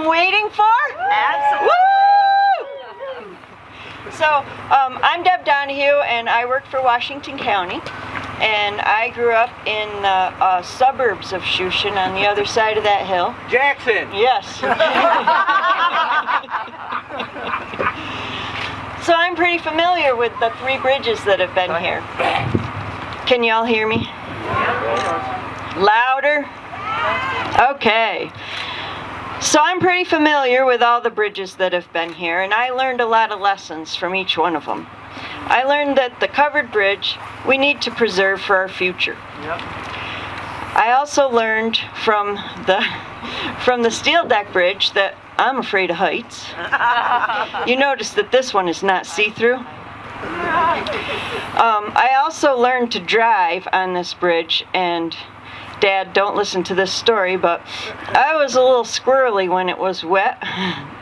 been waiting for? Absolutely. Woo! So, I'm Deb Donahue, and I work for Washington County. And I grew up in the suburbs of Shushan on the other side of that hill. Jackson! Yes. So I'm pretty familiar with the 3 bridges that have been here. Can you all hear me? Louder? Okay. So I'm pretty familiar with all the bridges that have been here, and I learned a lot of lessons from each one of them. I learned that the covered bridge we need to preserve for our future. Yep. I also learned from the steel deck bridge that I'm afraid of heights. You notice that this one is not see-through. I also learned to drive on this bridge, and Dad, don't listen to this story, but I was a little squirrely when it was wet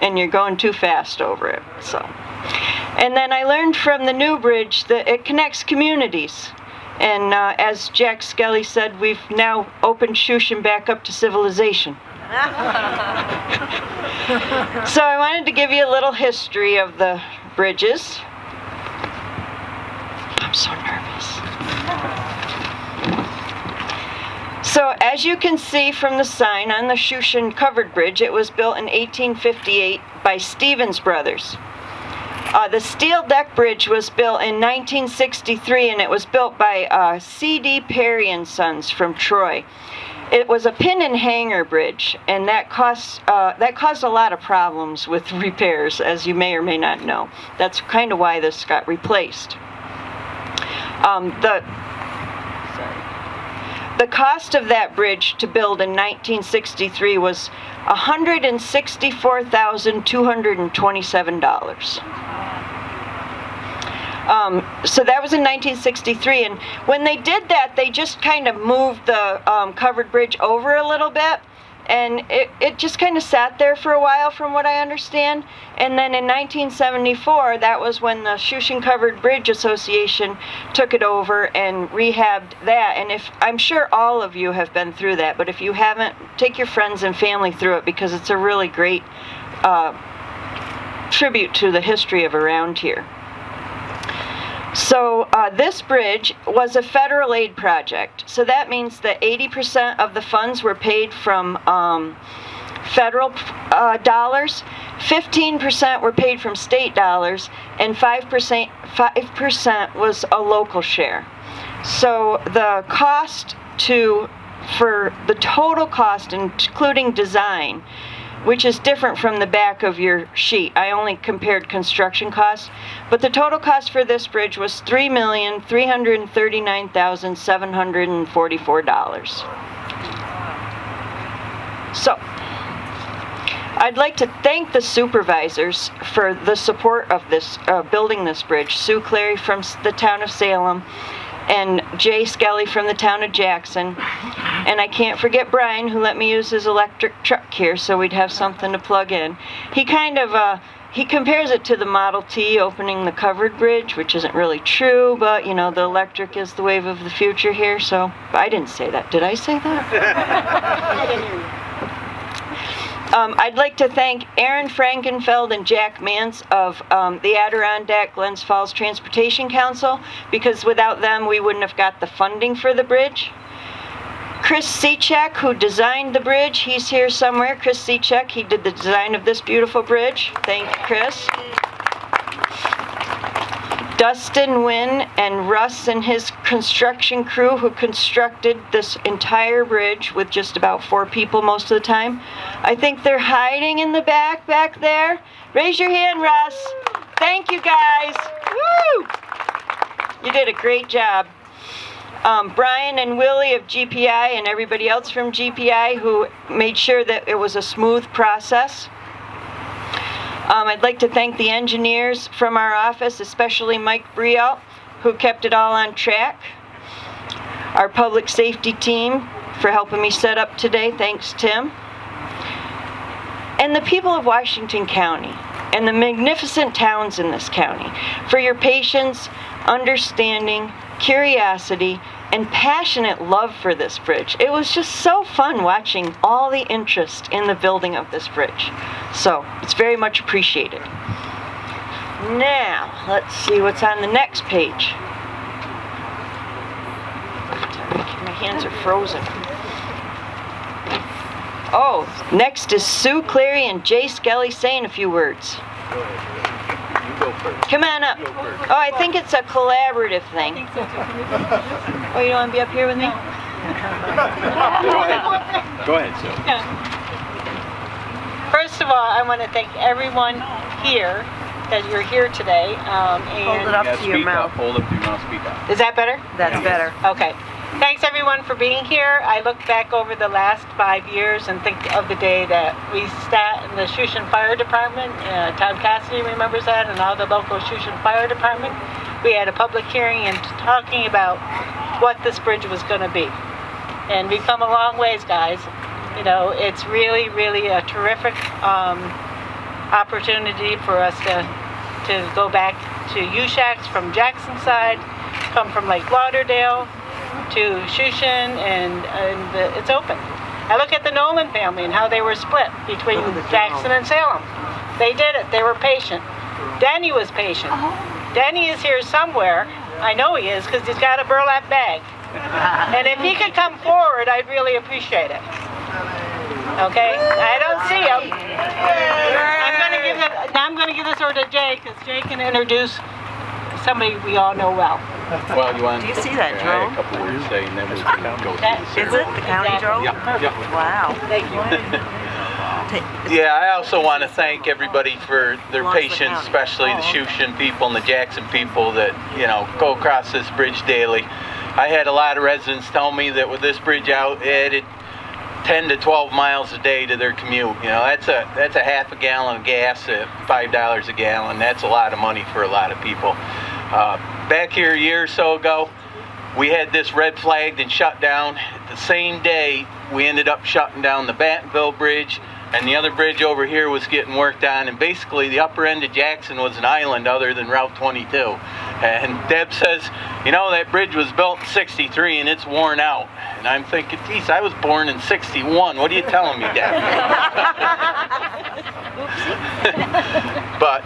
and you're going too fast over it. And then I learned from the new bridge that it connects communities. And as Jack Skelly said, we've now opened Shushan back up to civilization. So I wanted to give you a little history of the bridges. I'm so nervous. So as you can see from the sign on the Shushan Covered Bridge, it was built in 1858 by Stevens Brothers. The steel deck bridge was built in 1963, and it was built by C.D. Perry and Sons from Troy. It was a pin and hanger bridge, and that caused a lot of problems with repairs, as you may or may not know. That's kind of why this got replaced. The cost of that bridge to build in 1963 was $164,227. So that was in 1963, and when they did that, they just kind of moved the covered bridge over a little bit, and it just kind of sat there for a while, from what I understand. And then in 1974, that was when the Shushan Covered Bridge Association took it over and rehabbed that. And I'm sure all of you have been through that, but if you haven't, take your friends and family through it, because it's a really great tribute to the history of around here. So this bridge was a federal aid project. So that means that 80% of the funds were paid from federal dollars, 15% were paid from state dollars, and 5% was a local share. So the cost for the total cost, including design, which is different from the back of your sheet. I only compared construction costs, but the total cost for this bridge was $3,339,744. So, I'd like to thank the supervisors for the support of this building this bridge. Sue Clary from the town of Salem, and Jay Skelly from the town of Jackson. And I can't forget Brian, who let me use his electric truck here so we'd have something to plug in. He he compares it to the Model T opening the covered bridge, which isn't really true, but the electric is the wave of the future here, so I didn't say that. Did I say that? I didn't hear you. I'd like to thank Aaron Frankenfeld and Jack Mance of the Adirondack Glens Falls Transportation Council, because without them we wouldn't have got the funding for the bridge. Chris Seachek, who designed the bridge, he's here somewhere. Chris Seachek, he did the design of this beautiful bridge. Thank you, Chris. Dustin Wynn and Russ and his construction crew, who constructed this entire bridge with just about 4 people most of the time. I think they're hiding in the back there. Raise your hand, Russ. Thank you, guys. Woo! You did a great job. Brian and Willie of GPI and everybody else from GPI who made sure that it was a smooth process. I'd like to thank the engineers from our office, especially Mike Briel, who kept it all on track. Our public safety team for helping me set up today. Thanks, Tim. And the people of Washington County and the magnificent towns in this county for your patience, understanding, curiosity, and passionate love for this bridge. It was just so fun watching all the interest in the building of this bridge. So it's very much appreciated. Now, let's see what's on the next page. My hands are frozen. Oh, next is Sue Clary and Jay Skelly saying a few words. Come on up. Oh, I think it's a collaborative thing. Oh, you don't want to be up here with me? Go ahead, Sue. First of all, I want to thank everyone here that you're here today. Hold it up to your mouth. Hold up to your mouth, speak up. Is that better? That's better. Okay. Thanks everyone for being here. I look back over the last 5 years and think of the day that we sat in the Shushan Fire Department. Todd Cassidy remembers that, and all the local Shushan Fire Department. We had a public hearing and talking about what this bridge was going to be. And we've come a long ways, guys. You know, it's really, really a terrific opportunity for us to go back to U-Shacks from Jackson side, come from Lake Lauderdale to Shushan, and it's open. I look at the Nolan family and how they were split between Jackson and Salem. They did it. They were patient. Denny was patient. Denny is here somewhere. I know he is because he's got a burlap bag. And if he could come forward, I'd really appreciate it. Okay? I don't see him. I'm going to give this over to Jay because Jay can introduce somebody we all know well. Well, you want? Do you see that I drone? had a couple words to say, and then we can go through the Is it the county drone? Yeah. Wow. Thank you. Yeah, I also want to thank everybody for their Lost the patience, county. especially the Shushan people and the Jackson people that, you know, go across this bridge daily. I had a lot of residents tell me that with this bridge out, it added 10 to 12 miles a day to their commute. You know, that's a half a gallon of gas at $5 a gallon. That's a lot of money for a lot of people. Back here a year or so ago, we had this red flagged and shut down. The same day, we ended up shutting down the Bentonville Bridge, and the other bridge over here was getting worked on, and basically the upper end of Jackson was an island other than Route 22. And Deb says, you know, that bridge was built in '63 and it's worn out. And I'm thinking, geez, I was born in '61. What are you telling me, Deb? But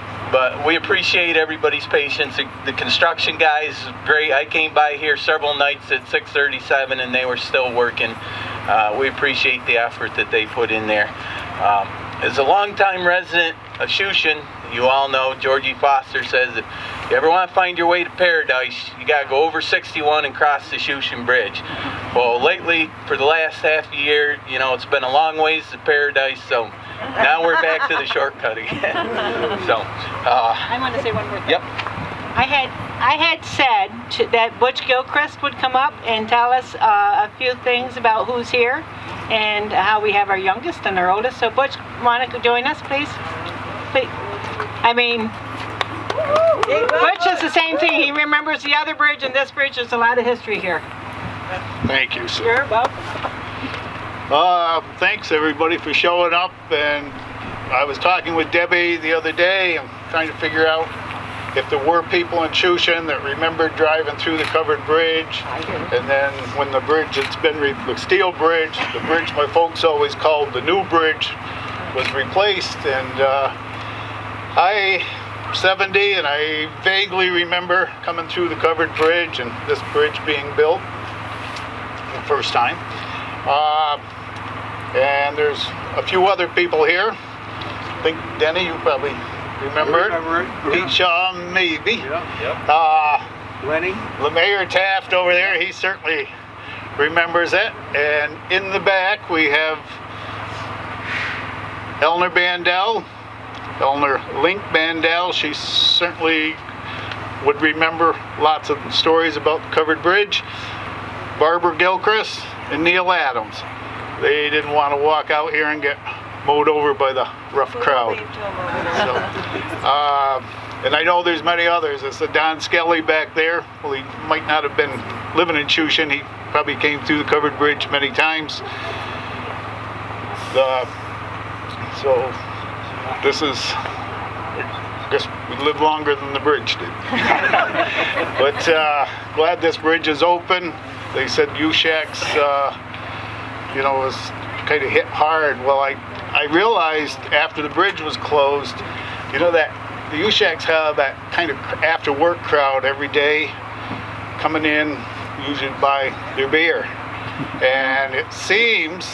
we appreciate everybody's patience. The construction guys, great. I came by here several nights at 6:37 and they were still working. We appreciate the effort that they put in there. As a longtime resident of Shushan, you all know Georgie Foster says if you ever want to find your way to paradise, you got to go over 61 and cross the Shushan Bridge. Well, lately, for the last half a year, you know, it's been a long ways to paradise, so now we're back to the shortcut again. So, I want to say one more thing. Yep. I had said that Butch Gilchrist would come up and tell us a few things about who's here and how we have our youngest and our oldest. So Butch, want to join us, please? Please. I mean, Butch is the same thing. He remembers the other bridge and this bridge. There's a lot of history here. Thank you, sir. You're welcome. Thanks everybody for showing up, and I was talking with Debbie the other day. I'm trying to figure out if there were people in Shushan that remembered driving through the covered bridge, and then when the bridge, the steel bridge, the bridge my folks always called the new bridge, was replaced, and I'm 70 and I vaguely remember coming through the covered bridge and this bridge being built the first time. And there's a few other people here. I think Denny, you probably remember it. Pete Shaw, maybe. Lenny? Mayor Taft over there, he certainly remembers it. And in the back we have Eleanor Link Bandel. She certainly would remember lots of stories about the covered bridge. Barbara Gilchrist and Neil Adams. They didn't want to walk out here and get mowed over by the rough crowd. So, and I know there's many others. There's a Don Skelly back there. Well, he might not have been living in Shushan. He probably came through the covered bridge many times. So this is, I guess we live longer than the bridge did. But glad this bridge is open. they said U-Shacks, was kind of hit hard. Well, I realized after the bridge was closed, that the U-Shacks have that kind of after-work crowd every day coming in, usually to buy their beer. And it seems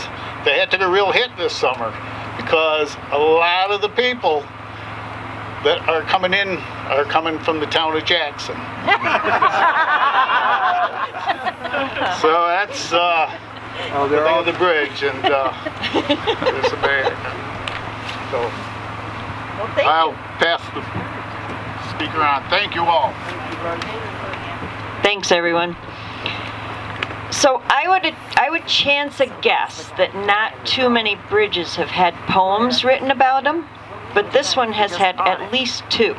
they had took a real hit this summer because a lot of the people that are coming in are coming from the town of Jackson. So that's the thing of the bridge, and there's a bear. So I'll pass the speaker on. Thank you all. Thanks, everyone. So I would chance a guess that not too many bridges have had poems written about them, but this one has had at least 2.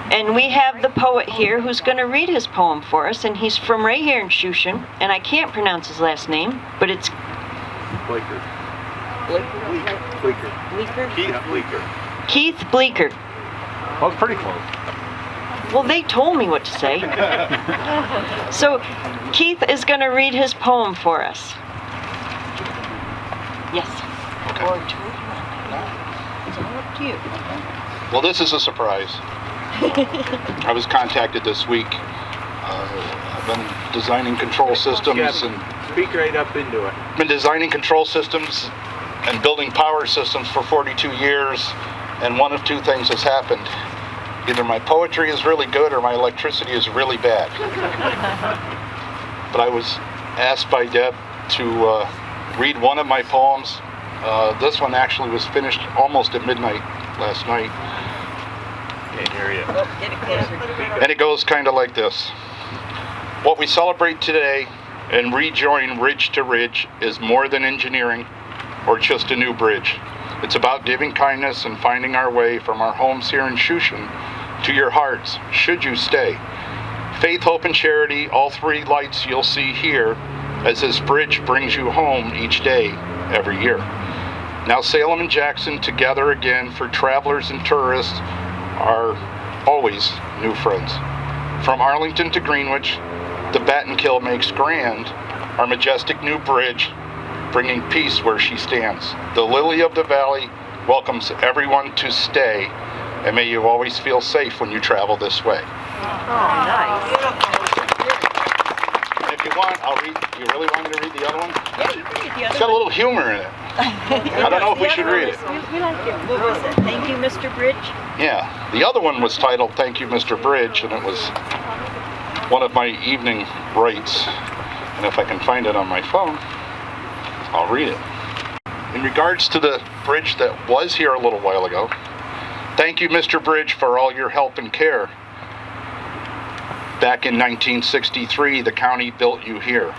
And we have the poet here who's going to read his poem for us, and he's from right here in Shushan, and I can't pronounce his last name, but it's Bleeker. Keith Bleeker. Keith Bleeker. Well, it's pretty close. Well, they told me what to say. So Keith is going to read his poem for us. Yes. Okay. Or two. It's all up to you. Well, this is a surprise. I was contacted this week. I've been designing control systems and Speak right up into it. been designing control systems and building power systems for 42 years, and one of 2 things has happened. Either my poetry is really good or my electricity is really bad. But I was asked by Deb to read one of my poems. This one actually was finished almost at midnight last night. Can't hear you. And it goes kind of like this. What we celebrate today and rejoin ridge to ridge is more than engineering or just a new bridge. It's about giving kindness and finding our way from our homes here in Shushan to your hearts, should you stay. Faith, hope, and charity, all 3 lights you'll see here as this bridge brings you home each day, every year. Now Salem and Jackson together again for travelers and tourists are always new friends. From Arlington to Greenwich, the Battenkill makes grand our majestic new bridge, bringing peace where she stands. The lily of the valley welcomes everyone to stay, and may you always feel safe when you travel this way. Oh, nice. And if you want, I'll read. You really want me to read the other one? Yeah, you can read the It's other got a little humor in it. I don't know if we should read it. We like it. What was it? Thank you, Mr. Bridge? Yeah, the other one was titled Thank You, Mr. Bridge, and it was one of my evening writes. And if I can find it on my phone, I'll read it. In regards to the bridge that was here a little while ago, thank you, Mr. Bridge, for all your help and care. Back in 1963, the county built you here.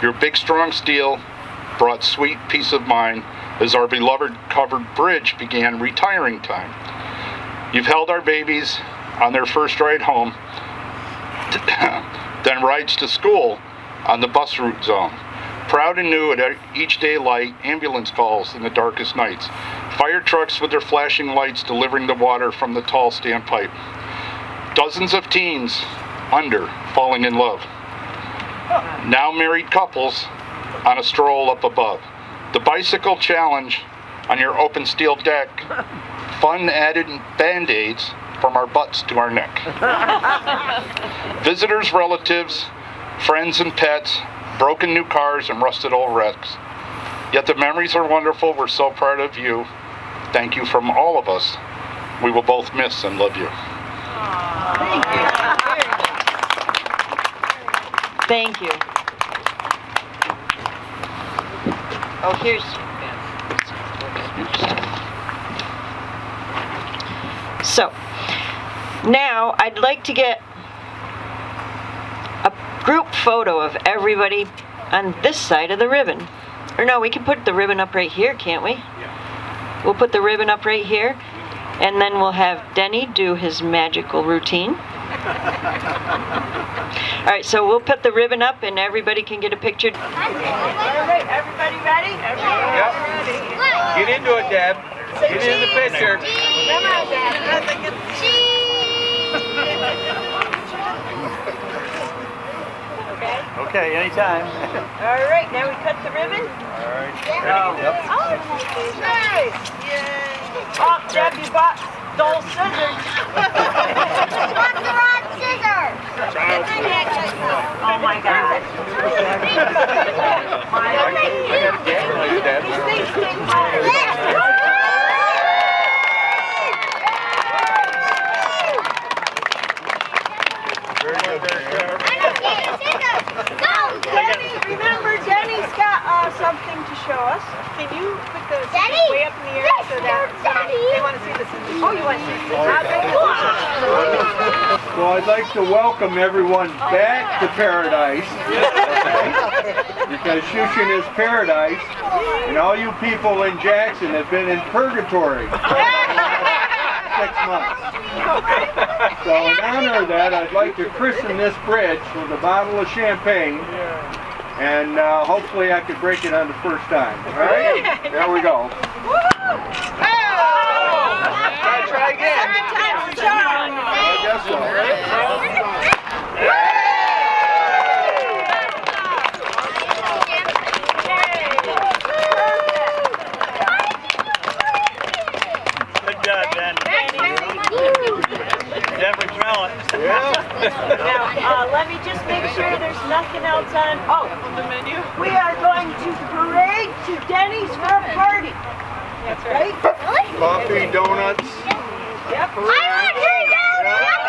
Your big, strong steel brought sweet peace of mind as our beloved covered bridge began retiring time. You've held our babies on their first ride home, then rides to school on the bus route zone. Proud and new at each day light, ambulance calls in the darkest nights. Fire trucks with their flashing lights delivering the water from the tall standpipe. Dozens of teens under falling in love. Now married couples on a stroll up above. The bicycle challenge on your open steel deck. Fun added band-aids from our butts to our neck. Visitors, relatives, friends and pets, broken new cars and rusted old wrecks. Yet the memories are wonderful. We're so proud of you. Thank you from all of us. We will both miss and love you. Thank you. Oh, here's. So, now I'd like to get a group photo of everybody on this side of the ribbon. Or no, we can put the ribbon up right here, can't we? Yeah. We'll put the ribbon up right here, and then we'll have Denny do his magical routine. All right, so we'll put the ribbon up and everybody can get a picture. All right, everybody ready? Yep. Get into it, Deb. Get in the picture. Come on, Dad. Cheese! Okay? Okay, anytime. All right, now we cut the ribbon. All right. Oh, nice. Oh, Deb, you bought dull scissors. Got the wrong scissors. Oh my God. I got a gang like that. Very good, Mayor. Denny, remember, Denny's got something to show us. Can you put the scissors way up in the air so that they want to see this? Oh, you want to see this? Well, I'd like to welcome everyone back to paradise. Because Shushan is paradise. And all you people in Jackson have been in purgatory. 6 months. So in honor of that, I'd like to christen this bridge with a bottle of champagne. And hopefully I could break it on the first time. All right? There we go. Try again. I guess so. Good job, Ben. Definitely smell it. Now, let me just make sure there's nothing else on. Oh, the menu. We are going to parade to Denny's for a party. That's right. Coffee, donuts. Yep. I want to